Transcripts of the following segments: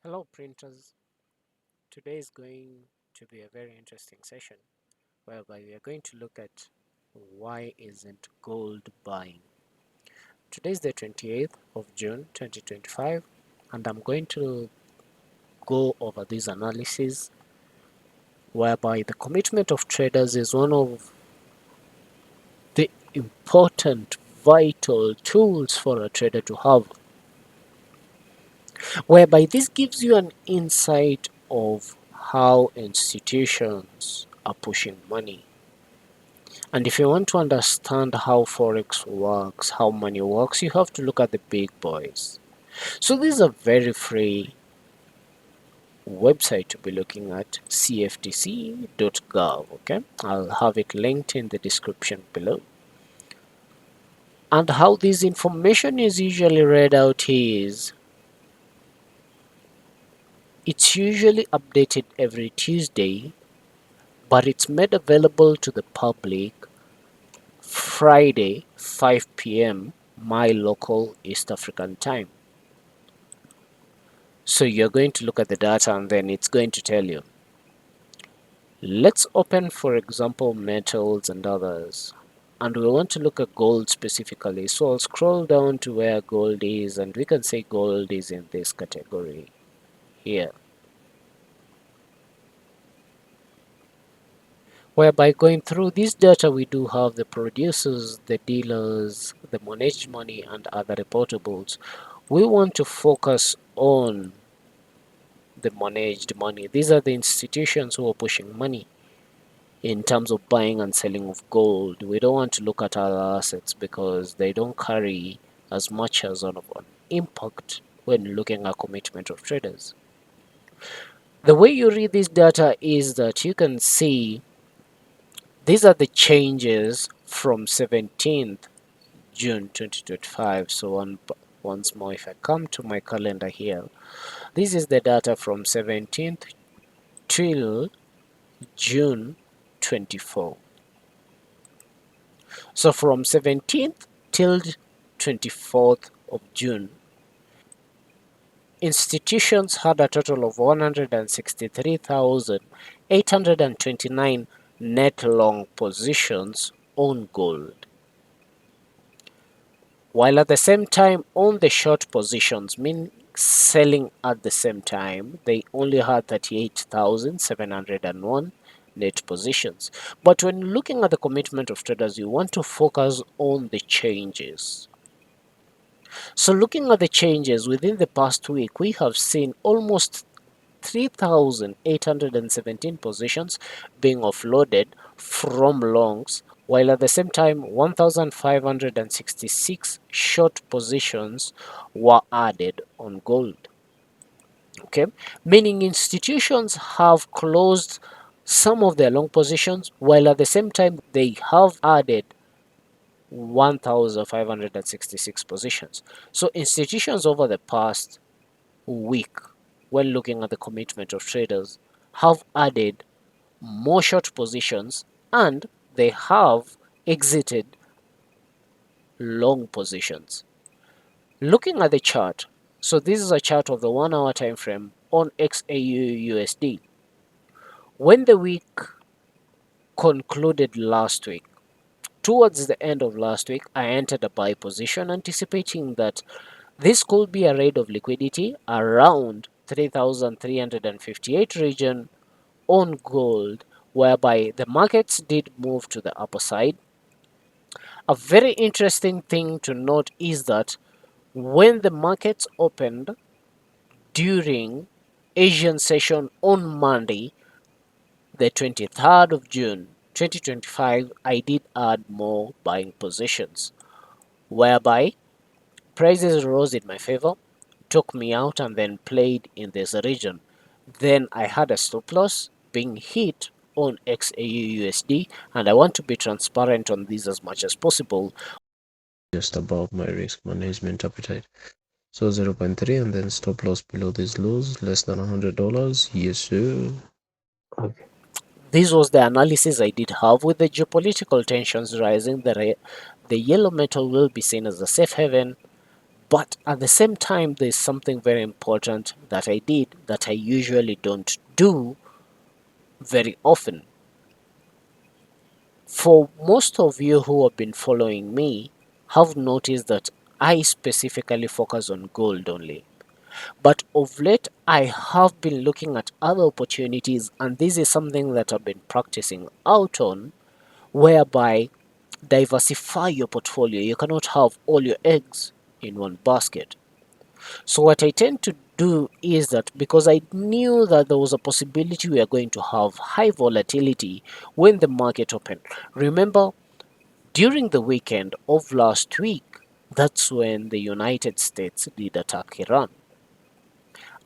Hello printers, today is going to be a very interesting session whereby we are going to look at why isn't gold buying. Today is the 28th of June 2025 and I'm going to go over this analysis whereby the commitment of traders is one of the important vital tools for a trader to have, whereby this gives you an insight of how institutions are pushing money. And if you want to understand how Forex works, how money works, you have to look at the big boys. So this is a very free website to be looking at, cftc.gov. Okay, I'll have it linked in the description below. And how this information is usually read out is it's usually updated every Tuesday, but it's made available to the public Friday 5 p.m. my local East African time. So you're going to look at the data and then it's going to tell you. Let's open, for example, metals and others. And we want to look at gold specifically. So I'll scroll down to where gold is and we can say gold is in this category here. Whereby going through this data, we do have the producers, the dealers, the managed money and other reportables. We want to focus on the managed money. These are the institutions who are pushing money in terms of buying and selling of gold. We don't want to look at other assets because they don't carry as much as of an impact when looking at commitment of traders. The way you read this data is that you can see these are the changes from 17th June 2025. So once more, if I come to my calendar here, this is the data from 17th till June 24. So from 17th till 24th of June, institutions had a total of 163,829 net long positions on gold, while at the same time on the short positions, meaning selling at the same time, they only had 38,701 net positions. But when looking at the commitment of traders, you want to focus on the changes. So looking at the changes within the past week, we have seen almost 3,817 positions being offloaded from longs, while at the same time 1,566 short positions were added on gold. Okay, meaning institutions have closed some of their long positions, while at the same time they have added 1,566 positions. So institutions over the past week, when looking at the commitment of traders, have added more short positions and they have exited long positions. Looking at the chart, so this is a chart of the 1 hour time frame on XAU USD. When the week concluded last week, towards the end of last week, I entered a buy position anticipating that this could be a raid of liquidity around 3,358 region on gold, whereby the markets did move to the upper side. A very interesting thing to note is that when the markets opened during Asian session on Monday, the 23rd of June 2025, I did add more buying positions, whereby prices rose in my favor, took me out, and then played in this region. Then I had a stop loss being hit on XAU USD, and I want to be transparent on this as much as possible. Just above my risk management appetite. So 0.3 and then stop loss below these lows, less than $100. Yes, sir. Okay. This was the analysis I did have. With the geopolitical tensions rising, the yellow metal will be seen as a safe haven But at the same time, there's something very important that I did that I usually don't do very often. For most of you who have been following me, have noticed that I specifically focus on gold only. But of late, I have been looking at other opportunities, and this is something that I've been practicing out on, whereby diversify your portfolio. You cannot have all your eggs in one basket. So, what I tend to do is that because I knew that there was a possibility we are going to have high volatility when the market opened. Remember, during the weekend of last week, that's when the United States did attack Iran.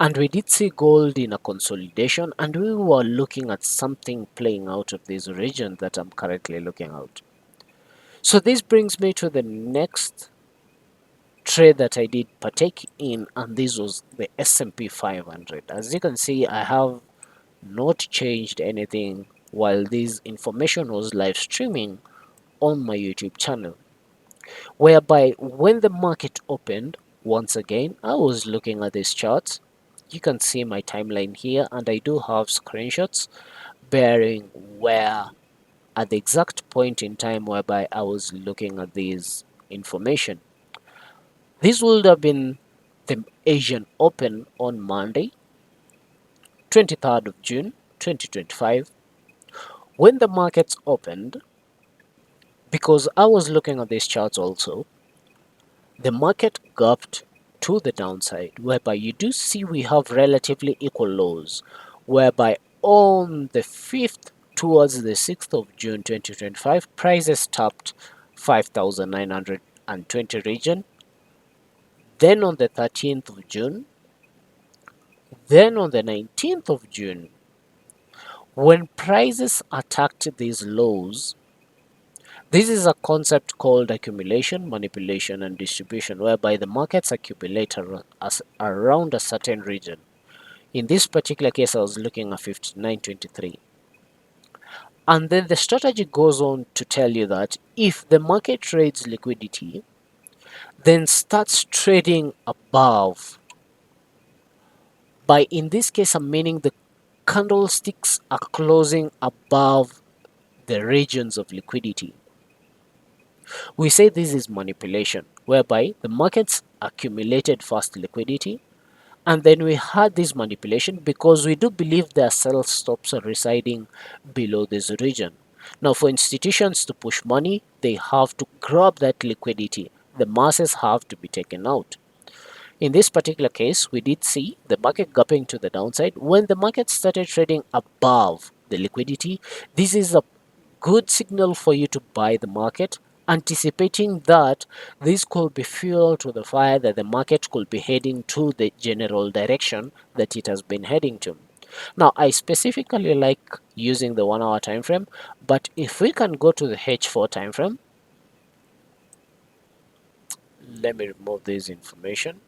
And we did see gold in a consolidation, and we were looking at something playing out of this region that I'm currently looking at. So this brings me to the next trade that I did partake in, and this was the S&P 500. As you can see, I have not changed anything while this information was live streaming on my YouTube channel, whereby when the market opened, once again, I was looking at these charts. You can see my timeline here, and I do have screenshots bearing where at the exact point in time whereby I was looking at this information. This would have been the Asian Open on Monday, 23rd of June 2025. When the markets opened, because I was looking at these charts also, the market gapped to the downside, whereby you do see we have relatively equal lows, whereby on the 5th towards the 6th of June 2025, prices tapped 5,920 region, then on the 13th of June, then on the 19th of June, when prices attacked these lows, this is a concept called accumulation, manipulation, and distribution, whereby the markets accumulate around a certain region. In this particular case, I was looking at 59.23. And then the strategy goes on to tell you that if the market trades liquidity, then starts trading above. By in this case, I'm meaning the candlesticks are closing above the regions of liquidity. We say this is manipulation, whereby the markets accumulated fast liquidity, and then we had this manipulation because we do believe their sell stops are residing below this region. Now, for institutions to push money, they have to grab that liquidity. The masses have to be taken out. In this particular case, we did see the market gapping to the downside. When the market started trading above the liquidity, this is a good signal for you to buy the market, anticipating that this could be fuel to the fire that the market could be heading to the general direction that it has been heading to. Now, I specifically like using the 1 hour time frame, but if we can go to the H4 time frame, let me remove this information.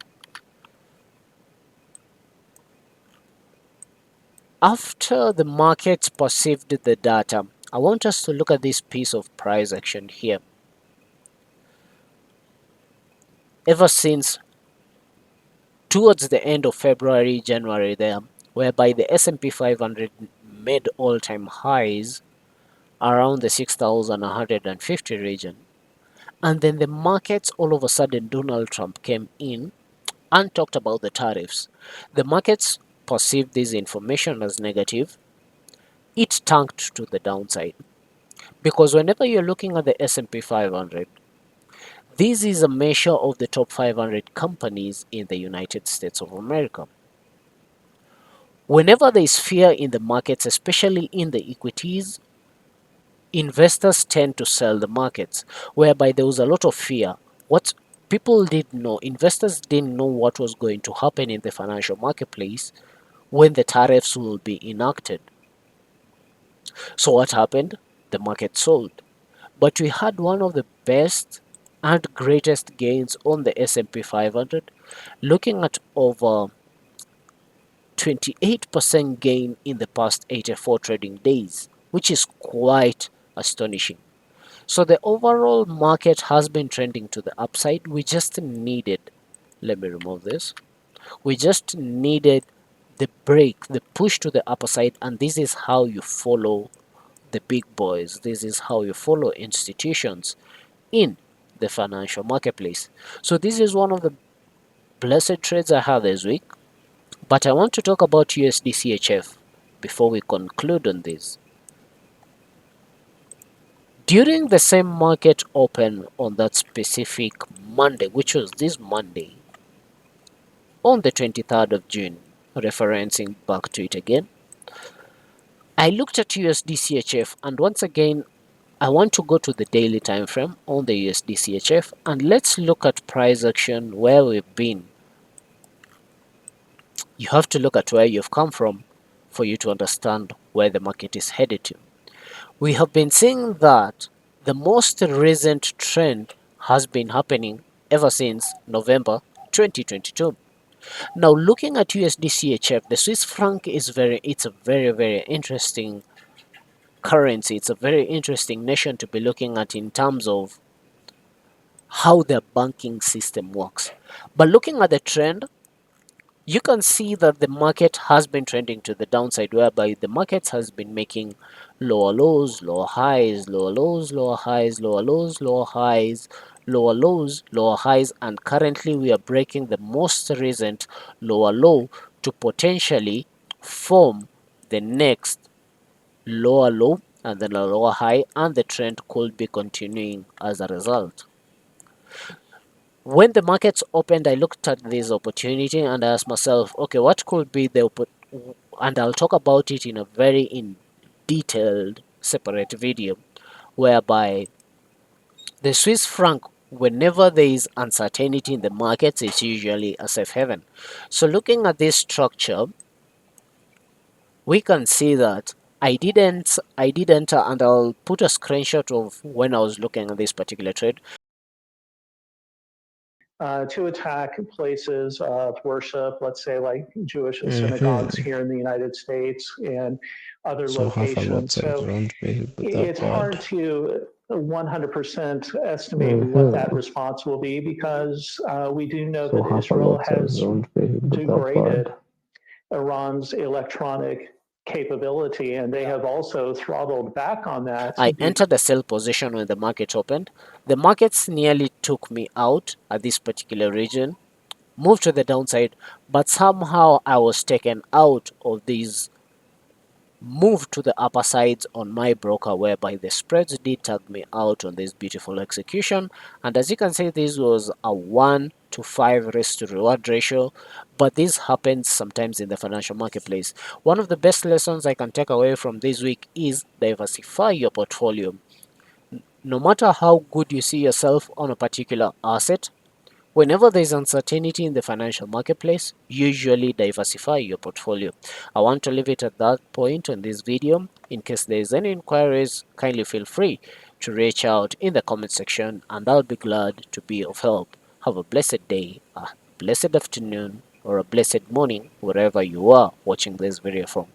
After the market perceived the data, I want us to look at this piece of price action here. Ever since towards the end of February, January there, whereby the S&P 500 made all-time highs around the 6,150 region. And then the markets, all of a sudden, Donald Trump came in and talked about the tariffs. The markets perceived this information as negative. It tanked to the downside. Because whenever you're looking at the S&P 500, this is a measure of the top 500 companies in the United States of America. Whenever there is fear in the markets, especially in the equities, investors tend to sell the markets, whereby there was a lot of fear. What people didn't know, investors didn't know what was going to happen in the financial marketplace when the tariffs will be enacted. So what happened? The market sold. But we had one of the best and greatest gains on the S&P 500, looking at over 28% gain in the past 84 trading days, which is quite astonishing. So the overall market has been trending to the upside. We just needed Let me remove this. We just needed the break, the push to the upper side, and this is how you follow the big boys. This is how you follow institutions in the financial marketplace. So this is one of the blessed trades I had this week. But I want to talk about USD CHF before we conclude on this. During the same market open on that specific Monday, which was this Monday, on the 23rd of June, referencing back to it again, I looked at USD CHF, and once again, I want to go to the daily time frame on the USD CHF, and let's look at price action where we've been. You have to look at where you've come from for you to understand where the market is headed to. We have been seeing that the most recent trend has been happening ever since November 2022. Now, looking at USD CHF, the Swiss franc it's a very interesting currency. It's a very interesting nation to be looking at in terms of how their banking system works. But looking at the trend, you can see that the market has been trending to the downside, whereby the market has been making lower lows, lower highs, lower lows, lower highs, lower lows, lower highs, lower lows, lower highs, and currently we are breaking the most recent lower low to potentially form the next lower low and then a lower high, and the trend could be continuing as a result. When the markets opened, I looked at this opportunity and I asked myself, okay, what could be the and I'll talk about it in a very in detailed separate video, whereby the Swiss franc, whenever there is uncertainty in the markets, it's usually a safe haven. So looking at this structure, we can see that I didn't, and I'll put a screenshot of when I was looking at this particular trade. To attack places of worship, let's say like Jewish synagogues Mm-hmm. here in the United States and other So half a lot locations. size So don't behave that it's hard bad. to 100% estimate what that Mm-hmm. response will be because we do know So that half a Israel lot size has don't behave that degraded bad. Iran's electronic capability, and they have also throttled back on that. I entered a sell position when the market opened. The markets nearly took me out at this particular region, moved to the downside, but somehow I was taken out of these move to the upper sides on my broker, whereby the spreads did tag me out on this beautiful execution. And as you can see, this was a 1 to 5 risk to reward ratio, but this happens sometimes in the financial marketplace. One of the best lessons I can take away from this week is diversify your portfolio. No matter how good you see yourself on a particular asset, whenever there's uncertainty in the financial marketplace, usually diversify your portfolio. I want to leave it at that point on this video. In case there's any inquiries, kindly feel free to reach out in the comment section and I'll be glad to be of help. Have a blessed day, a blessed afternoon, or a blessed morning, wherever you are watching this video from.